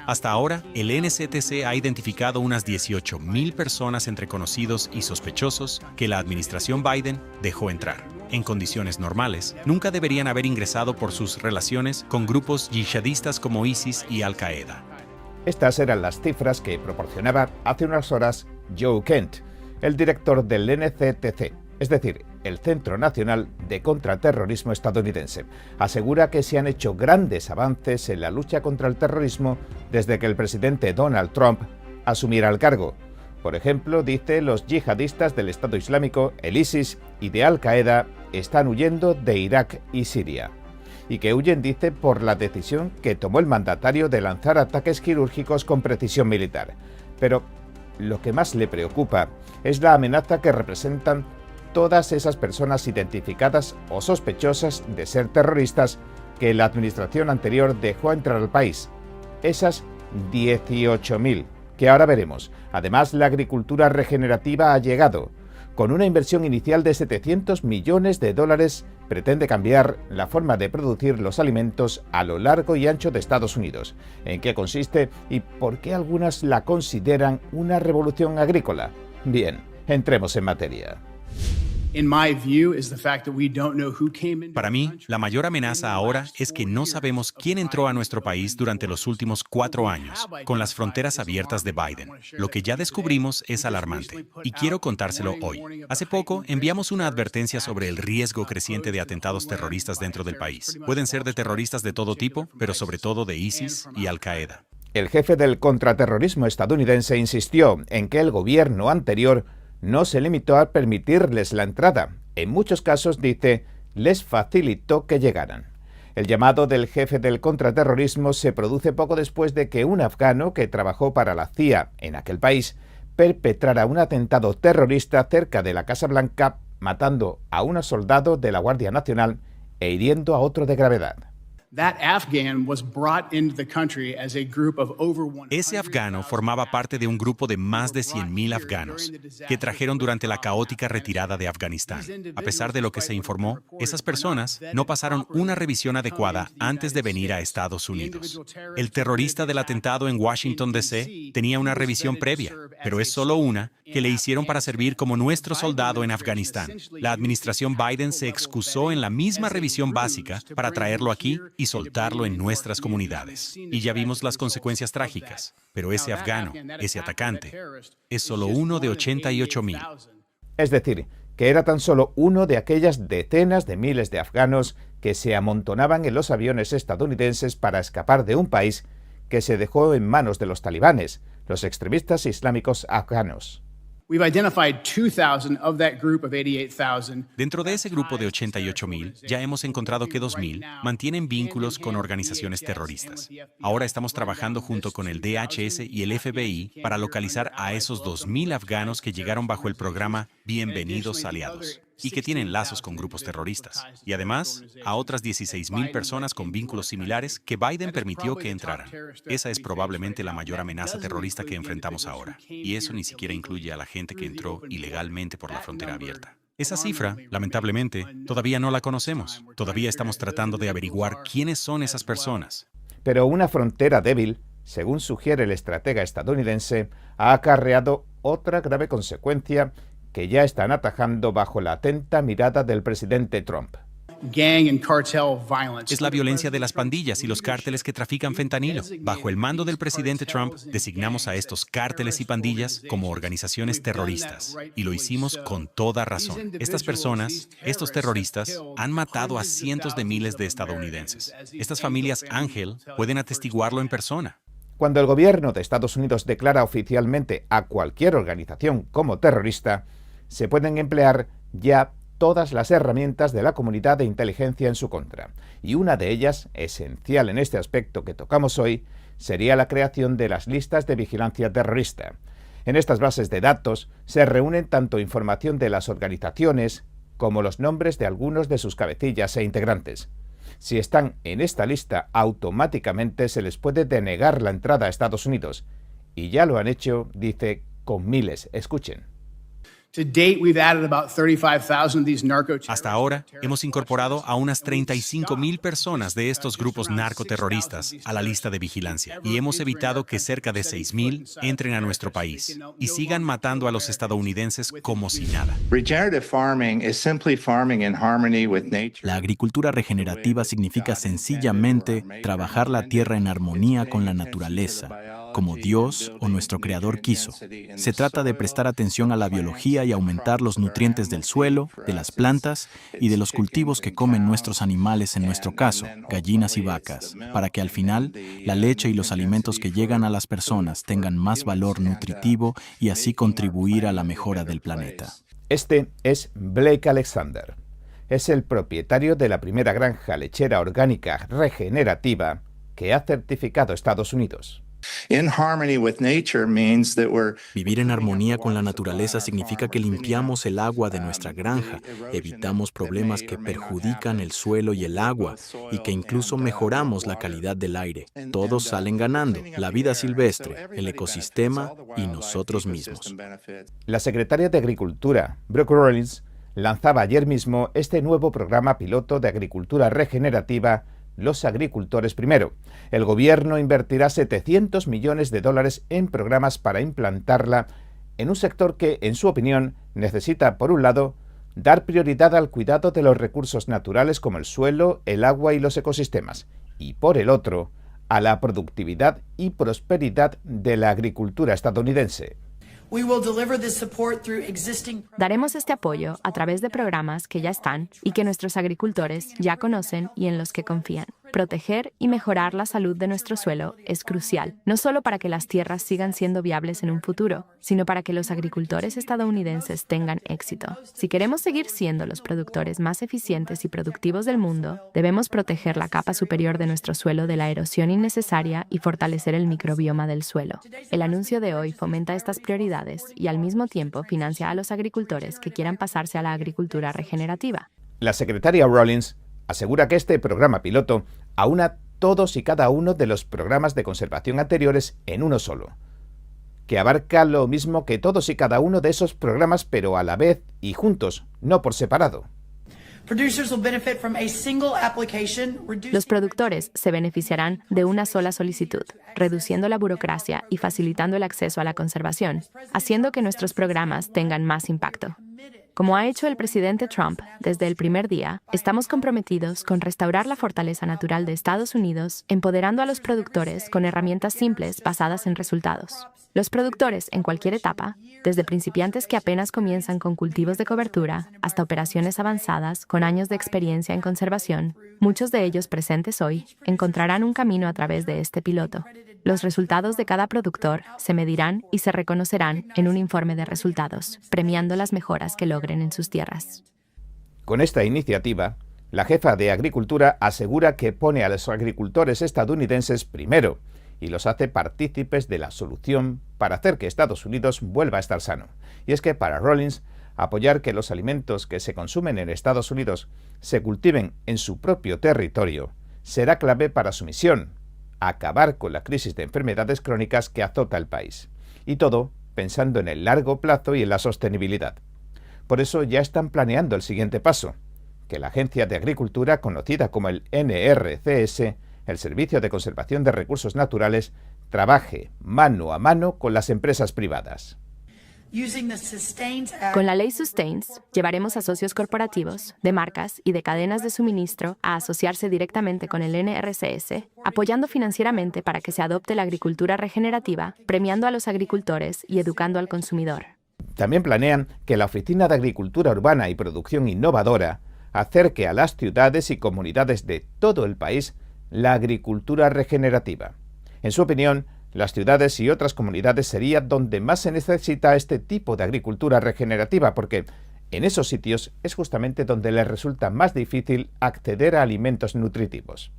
Hasta ahora, el NCTC ha identificado unas 18,000 personas entre conocidos y sospechosos que la administración Biden dejó entrar. En condiciones normales, nunca deberían haber ingresado por sus relaciones con grupos yihadistas como ISIS y Al-Qaeda. Estas eran las cifras que proporcionaba hace unas horas Joe Kent, el director del NCTC, es decir, el Centro Nacional de Contraterrorismo estadounidense. Asegura que se han hecho grandes avances en la lucha contra el terrorismo desde que el presidente Donald Trump asumiera el cargo. Por ejemplo, dice, los yihadistas del Estado Islámico, el ISIS y de Al-Qaeda están huyendo de Irak y Siria. Y que huyen, dice, por la decisión que tomó el mandatario de lanzar ataques quirúrgicos con precisión militar. Pero lo que más le preocupa es la amenaza que representan todas esas personas identificadas o sospechosas de ser terroristas que la administración anterior dejó entrar al país. Esas 18,000, que ahora veremos. Además, la agricultura regenerativa ha llegado. Con una inversión inicial de $700 millones, pretende cambiar la forma de producir los alimentos a lo largo y ancho de Estados Unidos. ¿En qué consiste y por qué algunas la consideran una revolución agrícola? Bien, entremos en materia. Para mí, la mayor amenaza ahora es que no sabemos quién entró a nuestro país durante los últimos 4 años, con las fronteras abiertas de Biden. Lo que ya descubrimos es alarmante, y quiero contárselo hoy. Hace poco, enviamos una advertencia sobre el riesgo creciente de atentados terroristas dentro del país. Pueden ser de terroristas de todo tipo, pero sobre todo de ISIS y Al-Qaeda. El jefe del contraterrorismo estadounidense insistió en que el gobierno anterior no se limitó a permitirles la entrada. En muchos casos, dice, les facilitó que llegaran. El llamado del jefe del contraterrorismo se produce poco después de que un afgano que trabajó para la CIA en aquel país perpetrara un atentado terrorista cerca de la Casa Blanca, matando a un soldado de la Guardia Nacional e hiriendo a otro de gravedad. Ese afgano formaba parte de un grupo de más de 100,000 afganos que trajeron durante la caótica retirada de Afganistán. A pesar de lo que se informó, esas personas no pasaron una revisión adecuada antes de venir a Estados Unidos. El terrorista del atentado en Washington, D.C. tenía una revisión previa, pero es solo una que le hicieron para servir como nuestro soldado en Afganistán. La administración Biden se excusó en la misma revisión básica para traerlo aquí y soltarlo en nuestras comunidades. Y ya vimos las consecuencias trágicas. Pero ese afgano, ese atacante, es solo uno de 88,000. Es decir, que era tan solo uno de aquellas decenas de miles de afganos que se amontonaban en los aviones estadounidenses para escapar de un país que se dejó en manos de los talibanes, los extremistas islámicos afganos. Dentro de ese grupo de 88,000, ya hemos encontrado que 2,000 mantienen vínculos con organizaciones terroristas. Ahora estamos trabajando junto con el DHS y el FBI para localizar a esos 2,000 afganos que llegaron bajo el programa Bienvenidos Aliados y que tienen lazos con grupos terroristas. Y además, a otras 16,000 personas con vínculos similares que Biden permitió que entraran. Esa es probablemente la mayor amenaza terrorista que enfrentamos ahora. Y eso ni siquiera incluye a la gente que entró ilegalmente por la frontera abierta. Esa cifra, lamentablemente, todavía no la conocemos. Todavía estamos tratando de averiguar quiénes son esas personas. Pero una frontera débil, según sugiere el estratega estadounidense, ha acarreado otra grave consecuencia que ya están atajando bajo la atenta mirada del presidente Trump. Es la violencia de las pandillas y los cárteles que trafican fentanilo. Bajo el mando del presidente Trump, designamos a estos cárteles y pandillas como organizaciones terroristas. Y lo hicimos con toda razón. Estas personas, estos terroristas, han matado a cientos de miles de estadounidenses. Estas familias Ángel pueden atestiguarlo en persona. Cuando el gobierno de Estados Unidos declara oficialmente a cualquier organización como terrorista, se pueden emplear ya todas las herramientas de la comunidad de inteligencia en su contra. Y una de ellas, esencial en este aspecto que tocamos hoy, sería la creación de las listas de vigilancia terrorista. En estas bases de datos se reúnen tanto información de las organizaciones como los nombres de algunos de sus cabecillas e integrantes. Si están en esta lista, automáticamente se les puede denegar la entrada a Estados Unidos. Y ya lo han hecho, dice, con miles. Escuchen. Hasta ahora, hemos incorporado a unas 35,000 personas de estos grupos narcoterroristas a la lista de vigilancia y hemos evitado que cerca de 6,000 entren a nuestro país y sigan matando a los estadounidenses como si nada. La agricultura regenerativa significa sencillamente trabajar la tierra en armonía con la naturaleza, como Dios o nuestro Creador quiso. Se trata de prestar atención a la biología y aumentar los nutrientes del suelo, de las plantas y de los cultivos que comen nuestros animales, en nuestro caso, gallinas y vacas, para que al final la leche y los alimentos que llegan a las personas tengan más valor nutritivo y así contribuir a la mejora del planeta. Este es Blake Alexander. Es el propietario de la primera granja lechera orgánica regenerativa que ha certificado Estados Unidos. Vivir en armonía con la naturaleza significa que limpiamos el agua de nuestra granja, evitamos problemas que perjudican el suelo y el agua, y que incluso mejoramos la calidad del aire. Todos salen ganando, la vida silvestre, el ecosistema y nosotros mismos. La secretaria de Agricultura, Brooke Rollins, lanzaba ayer mismo este nuevo programa piloto de agricultura regenerativa, Los Agricultores Primero. El gobierno invertirá $700 millones en programas para implantarla en un sector que, en su opinión, necesita, por un lado, dar prioridad al cuidado de los recursos naturales como el suelo, el agua y los ecosistemas, y por el otro, a la productividad y prosperidad de la agricultura estadounidense. Daremos este apoyo a través de programas que ya están y que nuestros agricultores ya conocen y en los que confían. Proteger y mejorar la salud de nuestro suelo es crucial, no solo para que las tierras sigan siendo viables en un futuro, sino para que los agricultores estadounidenses tengan éxito. Si queremos seguir siendo los productores más eficientes y productivos del mundo, debemos proteger la capa superior de nuestro suelo de la erosión innecesaria y fortalecer el microbioma del suelo. El anuncio de hoy fomenta estas prioridades y al mismo tiempo financia a los agricultores que quieran pasarse a la agricultura regenerativa. La secretaria Rollins asegura que este programa piloto aúna todos y cada uno de los programas de conservación anteriores en uno solo, que abarca lo mismo que todos y cada uno de esos programas, pero a la vez y juntos, no por separado. Los productores se beneficiarán de una sola solicitud, reduciendo la burocracia y facilitando el acceso a la conservación, haciendo que nuestros programas tengan más impacto. Como ha hecho el presidente Trump desde el primer día, estamos comprometidos con restaurar la fortaleza natural de Estados Unidos, empoderando a los productores con herramientas simples basadas en resultados. Los productores en cualquier etapa, desde principiantes que apenas comienzan con cultivos de cobertura, hasta operaciones avanzadas con años de experiencia en conservación, muchos de ellos presentes hoy, encontrarán un camino a través de este piloto. Los resultados de cada productor se medirán y se reconocerán en un informe de resultados, premiando las mejoras que logren en sus tierras. Con esta iniciativa, la jefa de Agricultura asegura que pone a los agricultores estadounidenses primero y los hace partícipes de la solución para hacer que Estados Unidos vuelva a estar sano. Y es que para Rollins, apoyar que los alimentos que se consumen en Estados Unidos se cultiven en su propio territorio será clave para su misión: acabar con la crisis de enfermedades crónicas que azota el país. Y todo pensando en el largo plazo y en la sostenibilidad. Por eso ya están planeando el siguiente paso: que la Agencia de Agricultura, conocida como el NRCS, el Servicio de Conservación de Recursos Naturales, trabaje mano a mano con las empresas privadas. Con la ley Sustains, llevaremos a socios corporativos, de marcas y de cadenas de suministro a asociarse directamente con el NRCS, apoyando financieramente para que se adopte la agricultura regenerativa, premiando a los agricultores y educando al consumidor. También planean que la Oficina de Agricultura Urbana y Producción Innovadora acerque a las ciudades y comunidades de todo el país la agricultura regenerativa. En su opinión, las ciudades y otras comunidades sería donde más se necesita este tipo de agricultura regenerativa, porque en esos sitios es justamente donde les resulta más difícil acceder a alimentos nutritivos.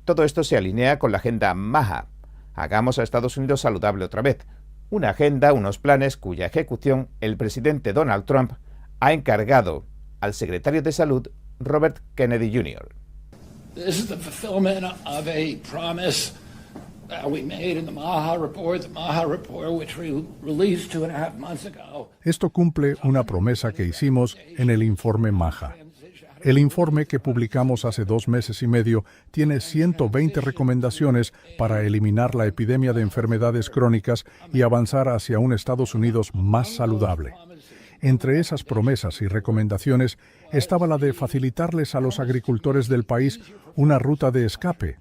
Todo esto se alinea con la agenda MAHA, Hagamos a Estados Unidos saludable otra vez, una agenda, unos planes cuya ejecución el presidente Donald Trump ha encargado al secretario de Salud, Robert Kennedy Jr. Esto cumple una promesa que hicimos en el informe MAHA. El informe que publicamos hace 2 meses y medio tiene 120 recomendaciones para eliminar la epidemia de enfermedades crónicas y avanzar hacia un Estados Unidos más saludable. Entre esas promesas y recomendaciones estaba la de facilitarles a los agricultores del país una ruta de escape.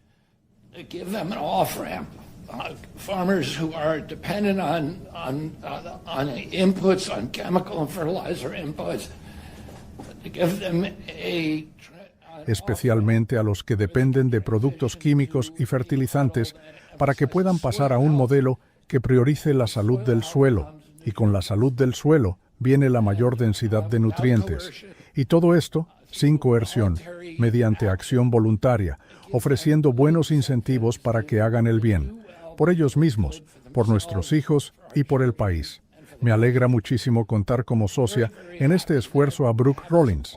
Especialmente a los que dependen de productos químicos y fertilizantes, para que puedan pasar a un modelo que priorice la salud del suelo, y con la salud del suelo viene la mayor densidad de nutrientes. Y todo esto sin coerción, mediante acción voluntaria, ofreciendo buenos incentivos para que hagan el bien, por ellos mismos, por nuestros hijos y por el país. Me alegra muchísimo contar como socia en este esfuerzo a Brooke Rollins.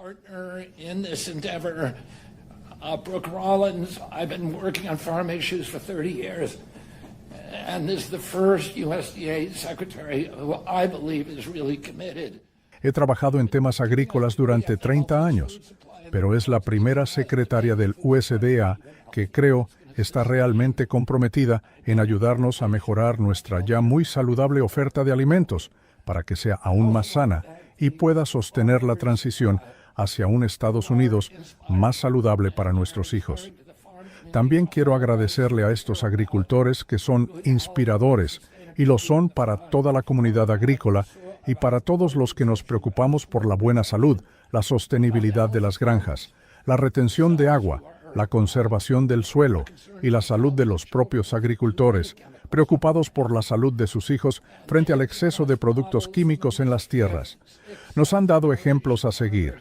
Brooke Rollins, I've been working on farm issues for 30 years, and this is the first USDA secretary who I believe is really committed. He trabajado en temas agrícolas durante 30 años, pero es la primera secretaria del USDA que creo está realmente comprometida en ayudarnos a mejorar nuestra ya muy saludable oferta de alimentos para que sea aún más sana y pueda sostener la transición hacia un Estados Unidos más saludable para nuestros hijos. También quiero agradecerle a estos agricultores que son inspiradores y lo son para toda la comunidad agrícola y para todos los que nos preocupamos por la buena salud, la sostenibilidad de las granjas, la retención de agua, la conservación del suelo y la salud de los propios agricultores, preocupados por la salud de sus hijos frente al exceso de productos químicos en las tierras. Nos han dado ejemplos a seguir.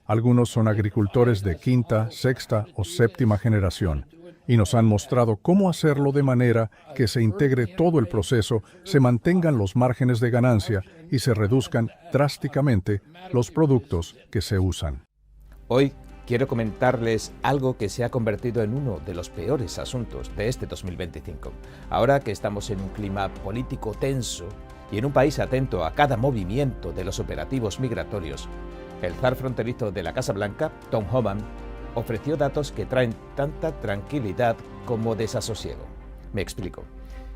Algunos son agricultores de 5ª, 6ª o 7ª generación, y nos han mostrado cómo hacerlo de manera que se integre todo el proceso, se mantengan los márgenes de ganancia y se reduzcan drásticamente los productos que se usan. Hoy quiero comentarles algo que se ha convertido en uno de los peores asuntos de este 2025. Ahora que estamos en un clima político tenso y en un país atento a cada movimiento de los operativos migratorios, el zar fronterizo de la Casa Blanca, Tom Homan, ofreció datos que traen tanta tranquilidad como desasosiego. Me explico.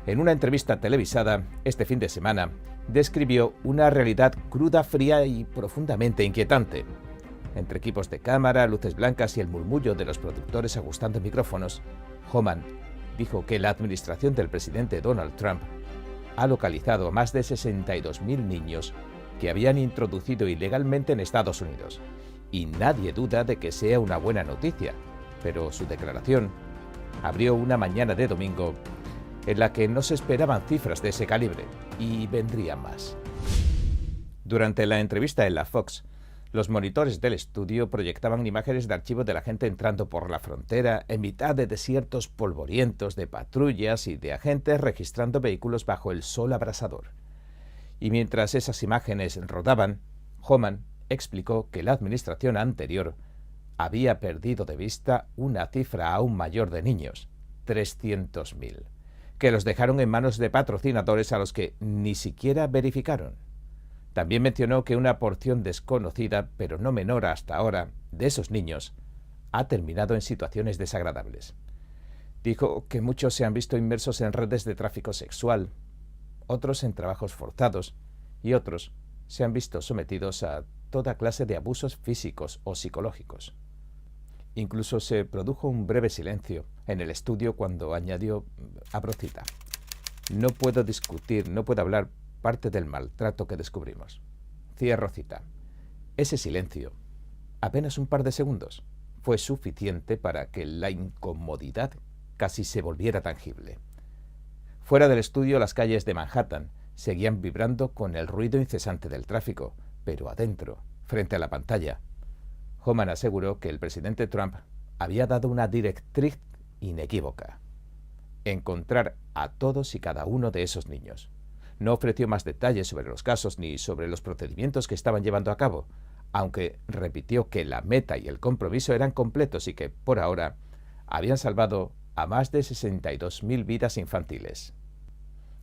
En una entrevista televisada este fin de semana, describió una realidad cruda, fría y profundamente inquietante. Entre equipos de cámara, luces blancas y el murmullo de los productores ajustando micrófonos, Homan dijo que la administración del presidente Donald Trump ha localizado a más de 62.000 niños que habían introducido ilegalmente en Estados Unidos. Y nadie duda de que sea una buena noticia, pero su declaración abrió una mañana de domingo en la que no se esperaban cifras de ese calibre, y vendrían más. Durante la entrevista en la Fox, los monitores del estudio proyectaban imágenes de archivo de la gente entrando por la frontera en mitad de desiertos polvorientos, de patrullas y de agentes registrando vehículos bajo el sol abrasador. Y mientras esas imágenes rodaban, Homan explicó que la administración anterior había perdido de vista una cifra aún mayor de niños, 300.000, que los dejaron en manos de patrocinadores a los que ni siquiera verificaron. También mencionó que una porción desconocida, pero no menor hasta ahora, de esos niños ha terminado en situaciones desagradables. Dijo que muchos se han visto inmersos en redes de tráfico sexual, otros en trabajos forzados y otros se han visto sometidos a toda clase de abusos físicos o psicológicos. Incluso se produjo un breve silencio en el estudio cuando añadió, abro cita, no puedo discutir, no puedo hablar parte del maltrato que descubrimos. Cierro cita. Ese silencio, apenas un par de segundos, fue suficiente para que la incomodidad casi se volviera tangible. Fuera del estudio, las calles de Manhattan seguían vibrando con el ruido incesante del tráfico, pero adentro, frente a la pantalla, Homan aseguró que el presidente Trump había dado una directriz inequívoca: encontrar a todos y cada uno de esos niños. No ofreció más detalles sobre los casos ni sobre los procedimientos que estaban llevando a cabo, aunque repitió que la meta y el compromiso eran completos y que, por ahora, habían salvado a más de 62.000 vidas infantiles.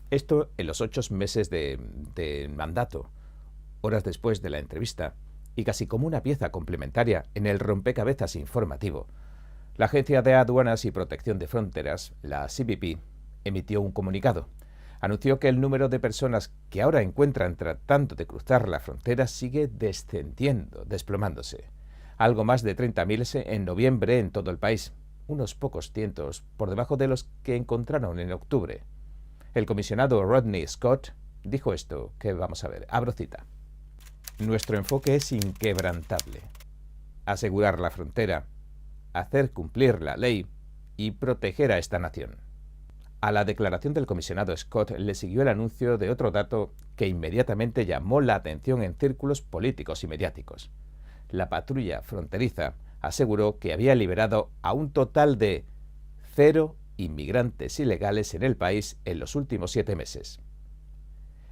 Esto en los 8 meses de mandato, horas después de la entrevista, y casi como una pieza complementaria en el rompecabezas informativo, la Agencia de Aduanas y Protección de Fronteras, la CBP, emitió un comunicado. Anunció que el número de personas que ahora encuentran tratando de cruzar la frontera sigue descendiendo, desplomándose. Algo más de 30.000 en noviembre en todo el país, unos pocos cientos por debajo de los que encontraron en octubre. El comisionado Rodney Scott dijo esto, que vamos a ver, abro cita. Nuestro enfoque es inquebrantable. Asegurar la frontera, hacer cumplir la ley y proteger a esta nación. A la declaración del comisionado Scott le siguió el anuncio de otro dato que inmediatamente llamó la atención en círculos políticos y mediáticos. La patrulla fronteriza aseguró que había liberado a un total de 0 inmigrantes ilegales en el país en los últimos 7 meses.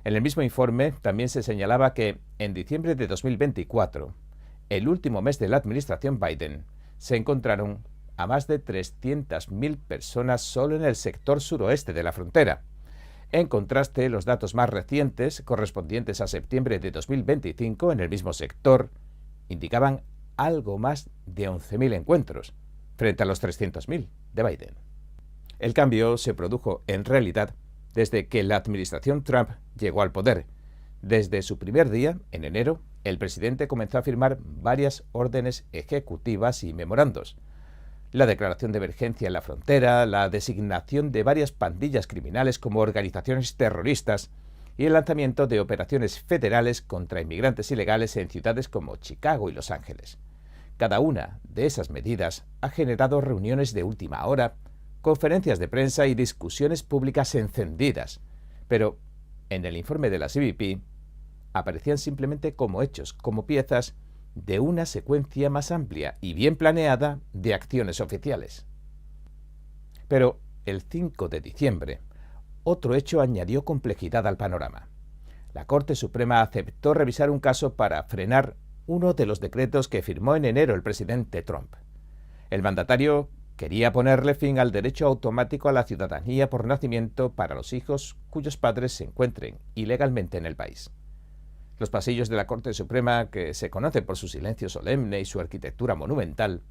En el mismo informe también se señalaba que en diciembre de 2024, el último mes de la administración Biden, se encontraron a más de 300.000 personas solo en el sector suroeste de la frontera. En contraste, los datos más recientes, correspondientes a septiembre de 2025 en el mismo sector, indicaban algo más de 11.000 encuentros, frente a los 300.000 de Biden. El cambio se produjo, en realidad, desde que la administración Trump llegó al poder. Desde su primer día, en enero, el presidente comenzó a firmar varias órdenes ejecutivas y memorandos. La declaración de emergencia en la frontera, la designación de varias pandillas criminales como organizaciones terroristas y el lanzamiento de operaciones federales contra inmigrantes ilegales en ciudades como Chicago y Los Ángeles. Cada una de esas medidas ha generado reuniones de última hora, conferencias de prensa y discusiones públicas encendidas, pero en el informe de la CBP aparecían simplemente como hechos, como piezas de una secuencia más amplia y bien planeada de acciones oficiales. Pero el 5 de diciembre, otro hecho añadió complejidad al panorama. La Corte Suprema aceptó revisar un caso para frenar uno de los decretos que firmó en enero el presidente Trump. El mandatario quería ponerle fin al derecho automático a la ciudadanía por nacimiento para los hijos cuyos padres se encuentren ilegalmente en el país. Los pasillos de la Corte Suprema, que se conocen por su silencio solemne y su arquitectura monumental,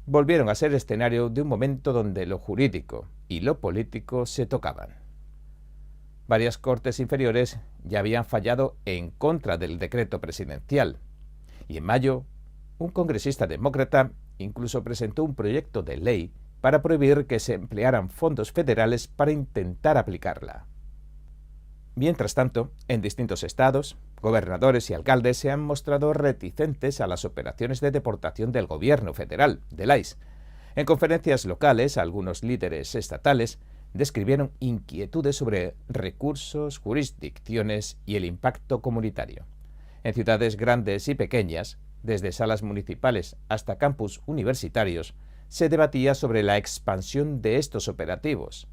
volvieron a ser escenario de un momento donde lo jurídico y lo político se tocaban. Varias cortes inferiores ya habían fallado en contra del decreto presidencial, y en mayo, un congresista demócrata incluso presentó un proyecto de ley para prohibir que se emplearan fondos federales para intentar aplicarla. Mientras tanto, en distintos estados, gobernadores y alcaldes se han mostrado reticentes a las operaciones de deportación del gobierno federal, del ICE. En conferencias locales, algunos líderes estatales describieron inquietudes sobre recursos, jurisdicciones y el impacto comunitario. En ciudades grandes y pequeñas, desde salas municipales hasta campus universitarios, se debatía sobre la expansión de estos operativos.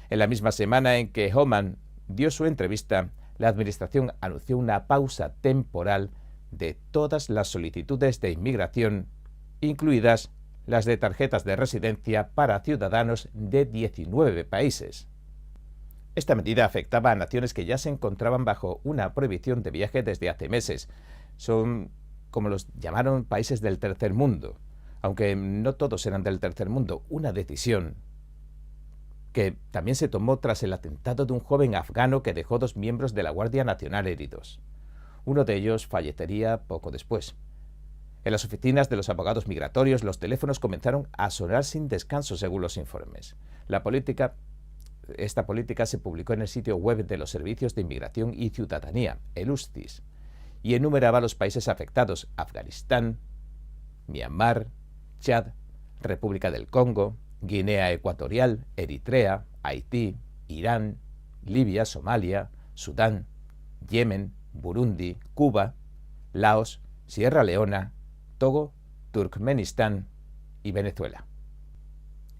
En la misma semana en que Homan dio su entrevista, la administración anunció una pausa temporal de todas las solicitudes de inmigración, incluidas las de tarjetas de residencia para ciudadanos de 19 países. Esta medida afectaba a naciones que ya se encontraban bajo una prohibición de viaje desde hace meses. Son, como los llamaron, países del tercer mundo, aunque no todos eran del tercer mundo, una decisión que también se tomó tras el atentado de un joven afgano que dejó 2 miembros de la Guardia Nacional heridos. Uno de ellos fallecería poco después. En las oficinas de los abogados migratorios, los teléfonos comenzaron a sonar sin descanso según los informes. Esta política se publicó en el sitio web de los Servicios de Inmigración y Ciudadanía, el USCIS, y enumeraba los países afectados: Afganistán, Myanmar, Chad, República del Congo, Guinea Ecuatorial, Eritrea, Haití, Irán, Libia, Somalia, Sudán, Yemen, Burundi, Cuba, Laos, Sierra Leona, Togo, Turkmenistán y Venezuela.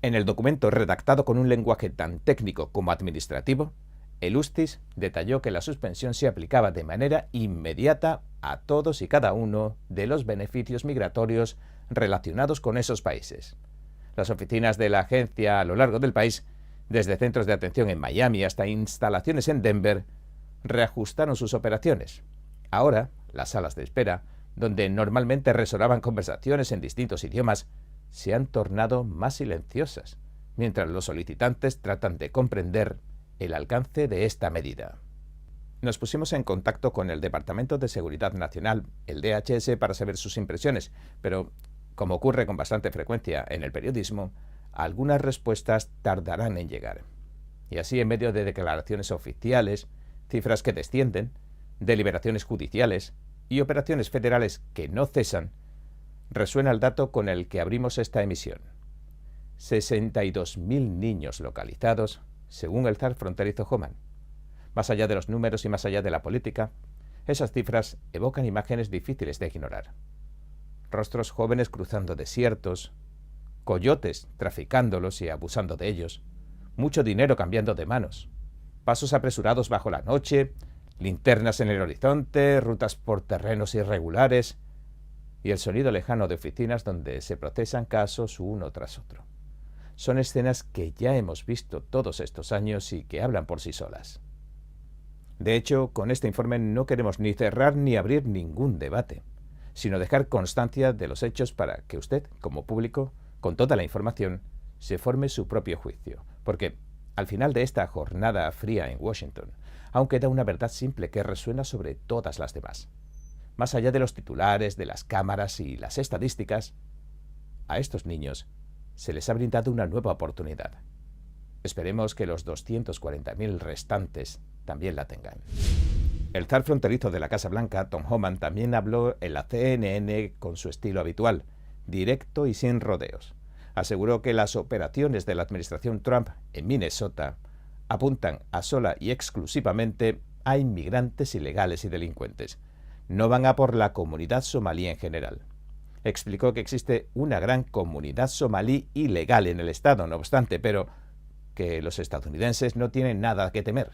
En el documento, redactado con un lenguaje tan técnico como administrativo, el USCIS detalló que la suspensión se aplicaba de manera inmediata a todos y cada uno de los beneficios migratorios relacionados con esos países. Las oficinas de la agencia a lo largo del país, desde centros de atención en Miami hasta instalaciones en Denver, reajustaron sus operaciones. Ahora, las salas de espera, donde normalmente resonaban conversaciones en distintos idiomas, se han tornado más silenciosas, mientras los solicitantes tratan de comprender el alcance de esta medida. Nos pusimos en contacto con el Departamento de Seguridad Nacional, el DHS, para saber sus impresiones, pero, como ocurre con bastante frecuencia en el periodismo, algunas respuestas tardarán en llegar. Y así, en medio de declaraciones oficiales, cifras que descienden, deliberaciones judiciales y operaciones federales que no cesan, resuena el dato con el que abrimos esta emisión. 62.000 niños localizados, según el zar fronterizo Homan. Más allá de los números y más allá de la política, esas cifras evocan imágenes difíciles de ignorar. Rostros jóvenes cruzando desiertos, coyotes traficándolos y abusando de ellos, mucho dinero cambiando de manos, pasos apresurados bajo la noche, linternas en el horizonte, rutas por terrenos irregulares y el sonido lejano de oficinas donde se procesan casos uno tras otro. Son escenas que ya hemos visto todos estos años y que hablan por sí solas. De hecho, con este informe no queremos ni cerrar ni abrir ningún debate, sino dejar constancia de los hechos para que usted, como público, con toda la información, se forme su propio juicio. Porque, al final de esta jornada fría en Washington, aún queda una verdad simple que resuena sobre todas las demás. Más allá de los titulares, de las cámaras y las estadísticas, a estos niños se les ha brindado una nueva oportunidad. Esperemos que los 240.000 restantes también la tengan. El zar fronterizo de la Casa Blanca, Tom Homan, también habló en la CNN con su estilo habitual, directo y sin rodeos. Aseguró que las operaciones de la administración Trump en Minnesota apuntan a sola y exclusivamente a inmigrantes ilegales y delincuentes. No van a por la comunidad somalí en general. Explicó que existe una gran comunidad somalí ilegal en el estado, no obstante, pero que los estadounidenses no tienen nada que temer.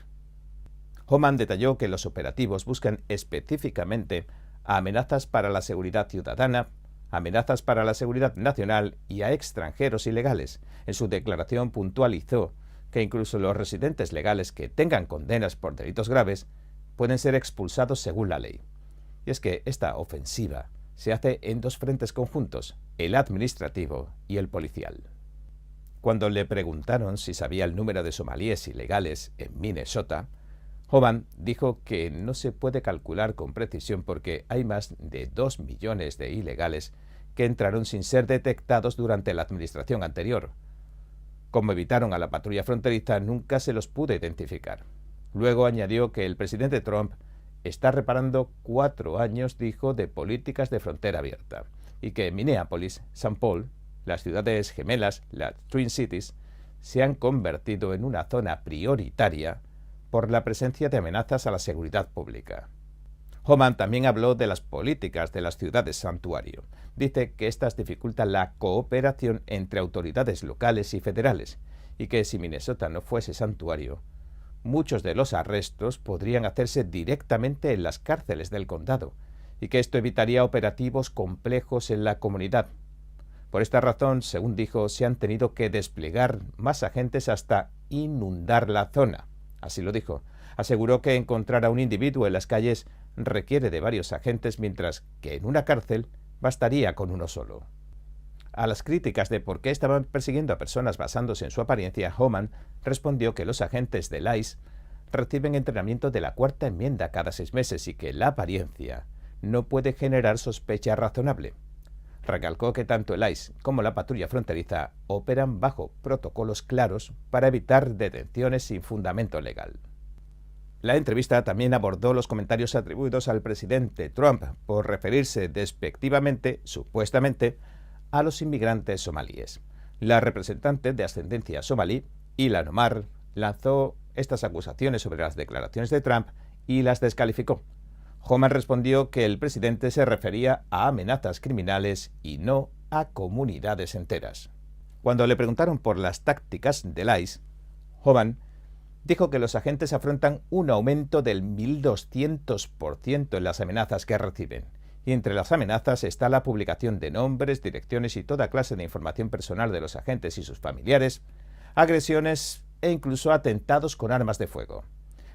Homan detalló que los operativos buscan específicamente a amenazas para la seguridad ciudadana, amenazas para la seguridad nacional y a extranjeros ilegales. En su declaración puntualizó que incluso los residentes legales que tengan condenas por delitos graves pueden ser expulsados según la ley. Y es que esta ofensiva se hace en dos frentes conjuntos, el administrativo y el policial. Cuando le preguntaron si sabía el número de somalíes ilegales en Minnesota, Homan dijo que no se puede calcular con precisión porque hay más de 2 millones de ilegales que entraron sin ser detectados durante la administración anterior. Como evitaron a la patrulla fronteriza, nunca se los pudo identificar. Luego añadió que el presidente Trump está reparando 4 años, dijo, de políticas de frontera abierta, y que Minneapolis, St. Paul, las ciudades gemelas, las Twin Cities, se han convertido en una zona prioritaria por la presencia de amenazas a la seguridad pública. Homan también habló de las políticas de las ciudades santuario. Dice que estas dificultan la cooperación entre autoridades locales y federales, y que si Minnesota no fuese santuario, muchos de los arrestos podrían hacerse directamente en las cárceles del condado, y que esto evitaría operativos complejos en la comunidad. Por esta razón, según dijo, se han tenido que desplegar más agentes hasta inundar la zona. Así lo dijo. Aseguró que encontrar a un individuo en las calles requiere de varios agentes, mientras que en una cárcel bastaría con uno solo. A las críticas de por qué estaban persiguiendo a personas basándose en su apariencia, Homan respondió que los agentes del ICE reciben entrenamiento de la Cuarta Enmienda cada 6 meses y que la apariencia no puede generar sospecha razonable. Recalcó que tanto el ICE como la patrulla fronteriza operan bajo protocolos claros para evitar detenciones sin fundamento legal. La entrevista también abordó los comentarios atribuidos al presidente Trump por referirse despectivamente, supuestamente, a los inmigrantes somalíes. La representante de ascendencia somalí, Ilhan Omar, lanzó estas acusaciones sobre las declaraciones de Trump y las descalificó. Homan respondió que el presidente se refería a amenazas criminales y no a comunidades enteras. Cuando le preguntaron por las tácticas del ICE, Homan dijo que los agentes afrontan un aumento del 1.200% en las amenazas que reciben Y entre las amenazas está la publicación de nombres, direcciones y toda clase de información personal de los agentes y sus familiares, agresiones e incluso atentados con armas de fuego.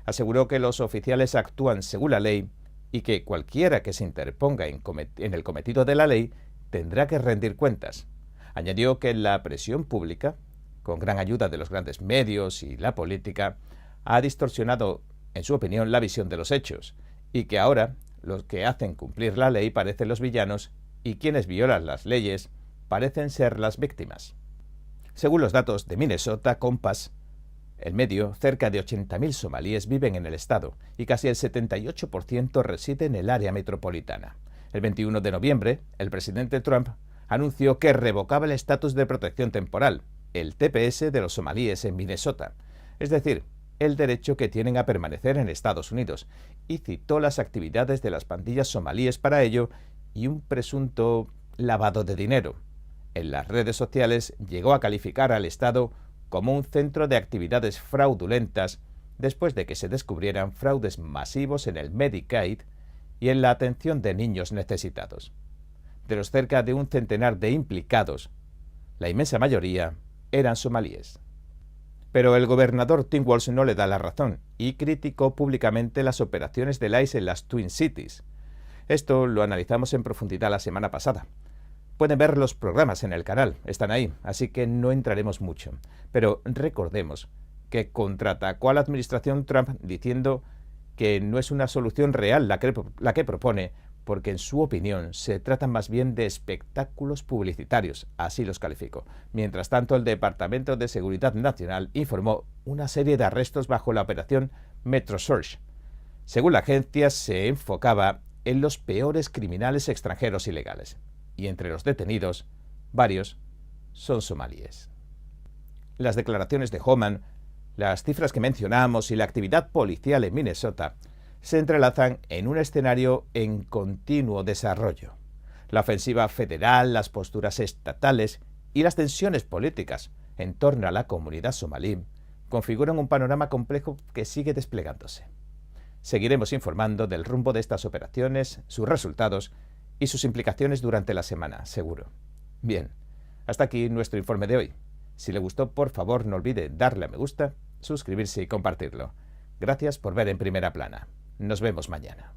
Aseguró que los oficiales actúan según la ley y que cualquiera que se interponga en el cometido de la ley tendrá que rendir cuentas. Añadió que la presión pública, con gran ayuda de los grandes medios y la política, ha distorsionado, en su opinión, la visión de los hechos, y que ahora los que hacen cumplir la ley parecen los villanos y quienes violan las leyes parecen ser las víctimas. Según los datos de Minnesota Compass, el medio, cerca de 80.000 somalíes viven en el estado y casi el 78% reside en el área metropolitana. El 21 de noviembre, el presidente Trump anunció que revocaba el estatus de protección temporal, el TPS de los somalíes en Minnesota, es decir, el derecho que tienen a permanecer en Estados Unidos, y citó las actividades de las pandillas somalíes para ello y un presunto lavado de dinero. En las redes sociales llegó a calificar al Estado como un centro de actividades fraudulentas después de que se descubrieran fraudes masivos en el Medicaid y en la atención de niños necesitados. De los cerca de un centenar de implicados, la inmensa mayoría eran somalíes. Pero el gobernador Tim Walz no le da la razón y criticó públicamente las operaciones del ICE en las Twin Cities. Esto lo analizamos en profundidad la semana pasada. Pueden ver los programas en el canal, están ahí, así que no entraremos mucho. Pero recordemos que contraatacó a la administración Trump diciendo que no es una solución real la que propone, porque en su opinión se trata más bien de espectáculos publicitarios, así los calificó. Mientras tanto, el Departamento de Seguridad Nacional informó una serie de arrestos bajo la operación Metro Search. Según la agencia, se enfocaba en los peores criminales extranjeros ilegales. Y entre los detenidos, varios son somalíes. Las declaraciones de Homan, las cifras que mencionamos y la actividad policial en Minnesota se entrelazan en un escenario en continuo desarrollo. La ofensiva federal, las posturas estatales y las tensiones políticas en torno a la comunidad somalí configuran un panorama complejo que sigue desplegándose. Seguiremos informando del rumbo de estas operaciones, sus resultados y sus implicaciones durante la semana, seguro. Bien, hasta aquí nuestro informe de hoy. Si le gustó, por favor, no olvide darle a me gusta, suscribirse y compartirlo. Gracias por ver En Primera Plana. Nos vemos mañana.